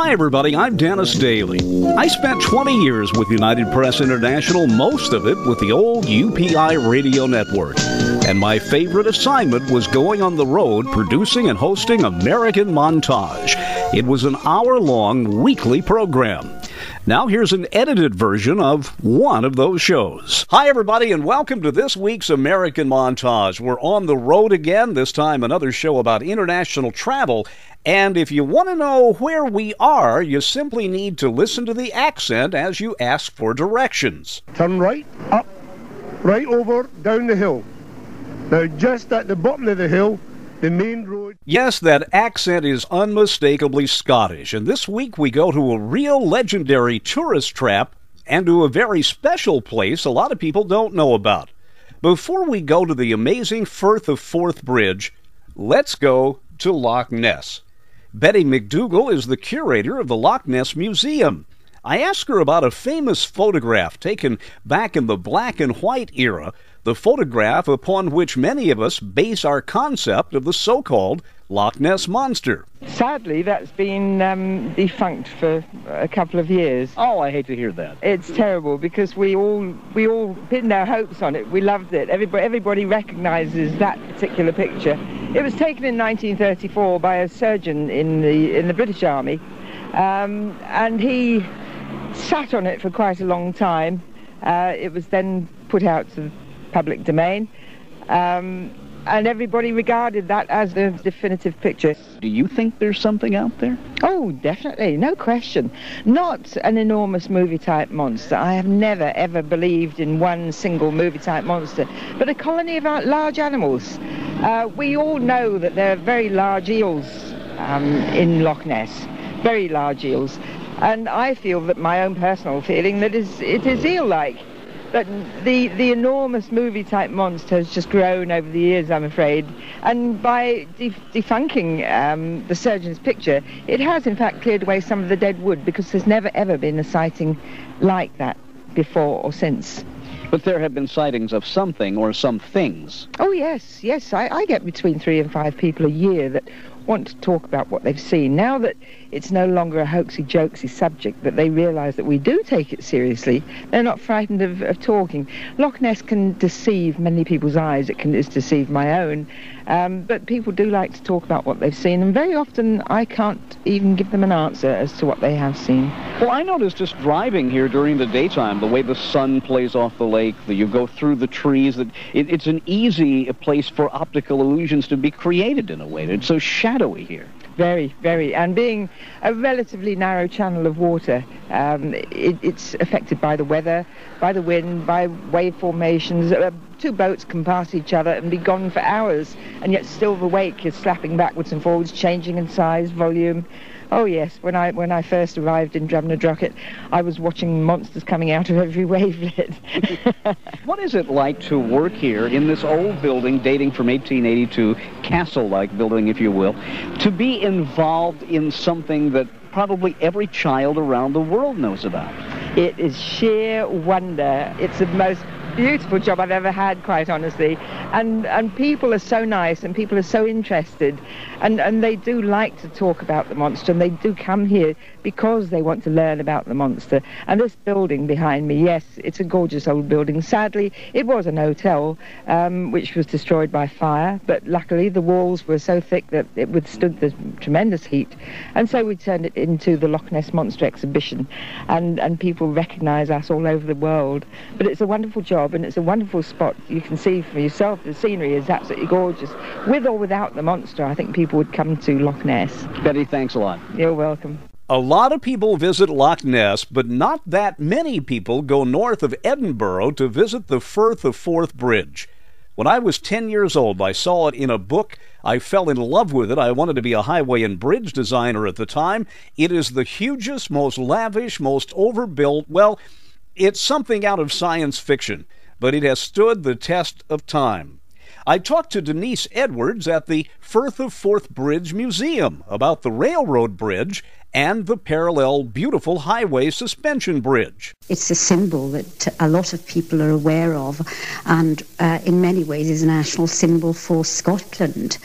Hi everybody, I'm Dennis Daly. I spent 20 years with United Press International, most of it with the old UPI Radio Network. And my favorite assignment was going on the road producing and hosting American Montage. It was an hour-long weekly program. Now here's an edited version of one of those shows. Hi everybody and welcome to this week's American Montage. We're on the road again, this time another show about international travel. And if you want to know where we are, you simply need to listen to the accent as you ask for directions. Turn right, up, right over, down the hill. Now just at the bottom of the hill, the main road. Yes, that accent is unmistakably Scottish, and this week we go to a real legendary tourist trap and to a very special place a lot of people don't know about. Before we go to the amazing Firth of Forth Bridge, let's go to Loch Ness. Betty McDougall is the curator of the Loch Ness Museum. I asked her about a famous photograph taken back in the black and white era, the photograph upon which many of us base our concept of the so-called Loch Ness Monster. Sadly, that's been defunct for a couple of years. Oh, I hate to hear that. It's terrible because we all pinned our hopes on it. We loved it. Everybody recognises that particular picture. It was taken in 1934 by a surgeon in the British Army, and he sat on it for quite a long time. It was then put out to the public domain, and everybody regarded that as the definitive picture. Do you think there's something out there? Oh, definitely, no question. Not an enormous movie-type monster. I have never, ever believed in one single movie-type monster, but a colony of large animals. We all know that there are very large eels in Loch Ness, very large eels, and I feel that my own personal feeling that it is eel-like. But the enormous movie-type monster has just grown over the years, I'm afraid. And by defunking the surgeon's picture, it has, in fact, cleared away some of the dead wood, because there's never, ever been a sighting like that before or since. But there have been sightings of something or some things. Oh, yes. I get between 3 and 5 people a year that want to talk about what they've seen. Now that it's no longer a hoaxy-jokesy subject, that they realise that we do take it seriously, they're not frightened of talking. Loch Ness can deceive many people's eyes. It's deceived my own. But people do like to talk about what they've seen, and very often I can't even give them an answer as to what they have seen. Well, I noticed just driving here during the daytime, the way the sun plays off the lake, you go through the trees, that it's an easy place for optical illusions to be created in a way. It's so shadowy here. Very, very. And being a relatively narrow channel of water, it's affected by the weather, by the wind, by wave formations. 2 boats can pass each other and be gone for hours, and yet still the wake is slapping backwards and forwards, changing in size, volume. Oh yes, when I first arrived in Drumnadrochit, I was watching monsters coming out of every wavelet. What is it like to work here in this old building dating from 1882, castle-like building, if you will, to be involved in something that probably every child around the world knows about? It is sheer wonder. It's the most beautiful job I've ever had, quite honestly, and people are so nice and people are so interested, and they do like to talk about the monster, and they do come here because they want to learn about the monster. And this building behind me, yes, it's a gorgeous old building. Sadly, it was an hotel which was destroyed by fire, but luckily the walls were so thick that it withstood the tremendous heat, and so we turned it into the Loch Ness Monster exhibition, and people recognise us all over the world. But it's a wonderful job, and it's a wonderful spot. You can see for yourself the scenery is absolutely gorgeous. With or without the monster, I think people would come to Loch Ness. Betty, thanks a lot. You're welcome. A lot of people visit Loch Ness, but not that many people go north of Edinburgh to visit the Firth of Forth Bridge. When I was 10 years old, I saw it in a book. I fell in love with it. I wanted to be a highway and bridge designer at the time. It is the hugest, most lavish, most overbuilt, well, it's something out of science fiction, but it has stood the test of time. I talked to Denise Edwards at the Firth of Forth Bridge Museum about the railroad bridge and the parallel beautiful highway suspension bridge. It's a symbol that a lot of people are aware of, and in many ways is a national symbol for Scotland.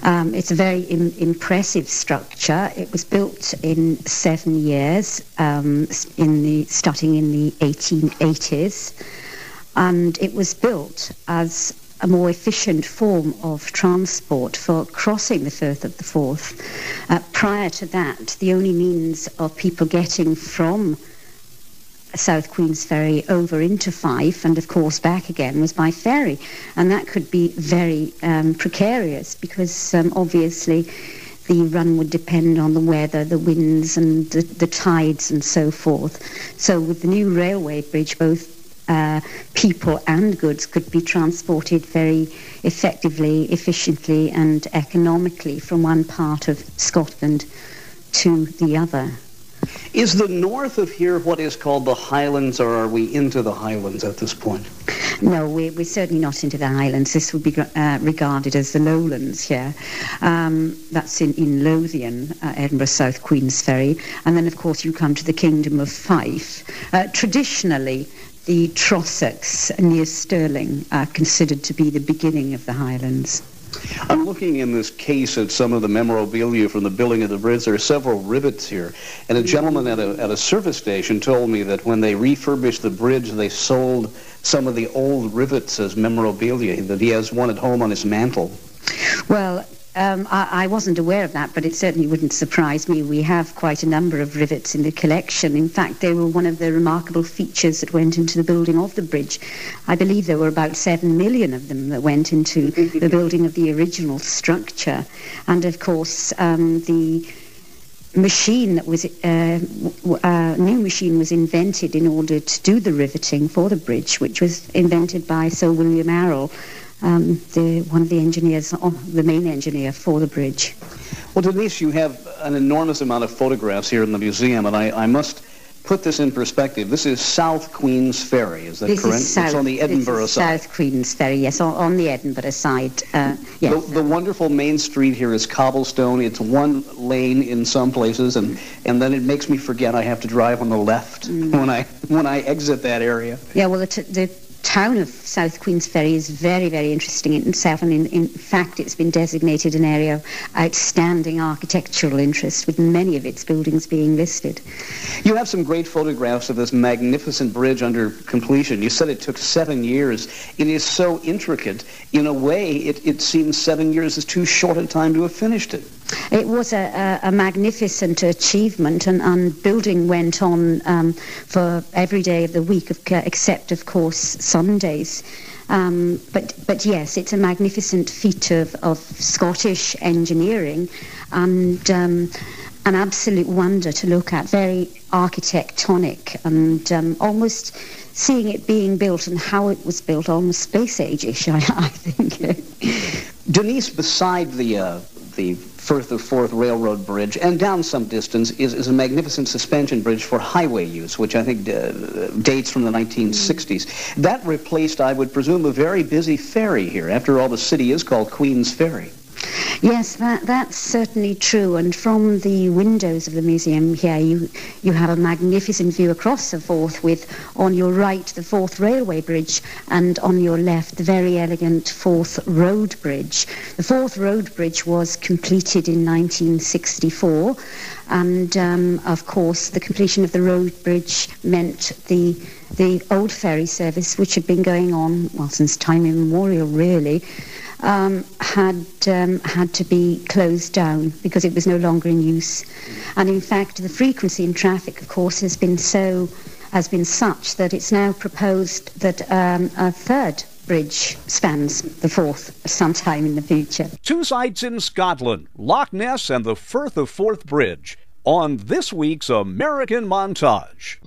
It's a very impressive structure. It was built in 7 years, starting in the 1880s, and it was built as a more efficient form of transport for crossing the Firth of the Forth. Prior to that, the only means of people getting from South Queensferry over into Fife and of course back again was by ferry, and that could be very precarious because obviously the run would depend on the weather, the winds and the tides and so forth. So with the new railway bridge, both people and goods could be transported very effectively, efficiently and economically from one part of Scotland to the other. Is the north of here what is called the Highlands, or are we into the Highlands at this point? No, we're certainly not into the Highlands. This would be regarded as the lowlands here. That's in Lothian, Edinburgh South Queensferry. And then, of course, you come to the Kingdom of Fife. Traditionally, the Trossachs near Stirling are considered to be the beginning of the Highlands. I'm looking in this case at some of the memorabilia from the building of the bridge. There are several rivets here, and a gentleman at a service station told me that when they refurbished the bridge, they sold some of the old rivets as memorabilia, that he has one at home on his mantle. Well, I wasn't aware of that, but it certainly wouldn't surprise me. We have quite a number of rivets in the collection. In fact, they were one of the remarkable features that went into the building of the bridge. I believe there were about 7 million of them that went into the building of the original structure. And of course, the machine that was new machine was invented in order to do the riveting for the bridge, which was invented by Sir William Arrol, one of the engineers, the main engineer for the bridge. Well, Denise, you have an enormous amount of photographs here in the museum, and I must put this in perspective. This is South Queensferry, is that correct? It's on the Edinburgh side. South Queensferry, yes, on the Edinburgh side. Yes. The wonderful main street here is cobblestone. It's one lane in some places, and then it makes me forget I have to drive on the left when I exit that area. Yeah, well, the town of South Queensferry is very, very interesting in itself, and in fact it's been designated an area of outstanding architectural interest, with many of its buildings being listed. You have some great photographs of this magnificent bridge under completion. You said it took 7 years. It is so intricate. In a way, it seems 7 years is too short a time to have finished it. It was a magnificent achievement, and building went on for every day of the week, except, of course, Sundays. But yes, it's a magnificent feat of Scottish engineering, and an absolute wonder to look at, very architectonic, and almost seeing it being built and how it was built, almost space age-ish, I think. Denise, beside the Firth of Forth Railroad Bridge, and down some distance, is a magnificent suspension bridge for highway use, which I think dates from the 1960s. That replaced, I would presume, a very busy ferry here. After all, the city is called Queensferry. Yes, that's certainly true. And from the windows of the museum here, you have a magnificent view across the Forth, with on your right the Forth Railway Bridge, and on your left the very elegant Forth Road Bridge. The Forth Road Bridge was completed in 1964, and of course the completion of the road bridge meant the old ferry service, which had been going on, well, since time immemorial really, had to be closed down because it was no longer in use. And in fact, the frequency in traffic, of course, has been such that it's now proposed that a third bridge spans the Forth sometime in the future. Two sites in Scotland, Loch Ness and the Firth of Forth Bridge, on this week's American Montage.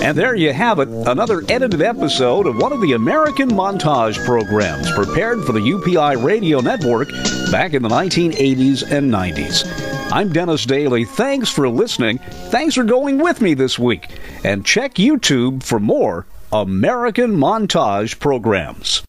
And there you have it, another edited episode of one of the American Montage programs prepared for the UPI Radio Network back in the 1980s and 90s. I'm Dennis Daly. Thanks for listening. Thanks for going with me this week. And check YouTube for more American Montage programs.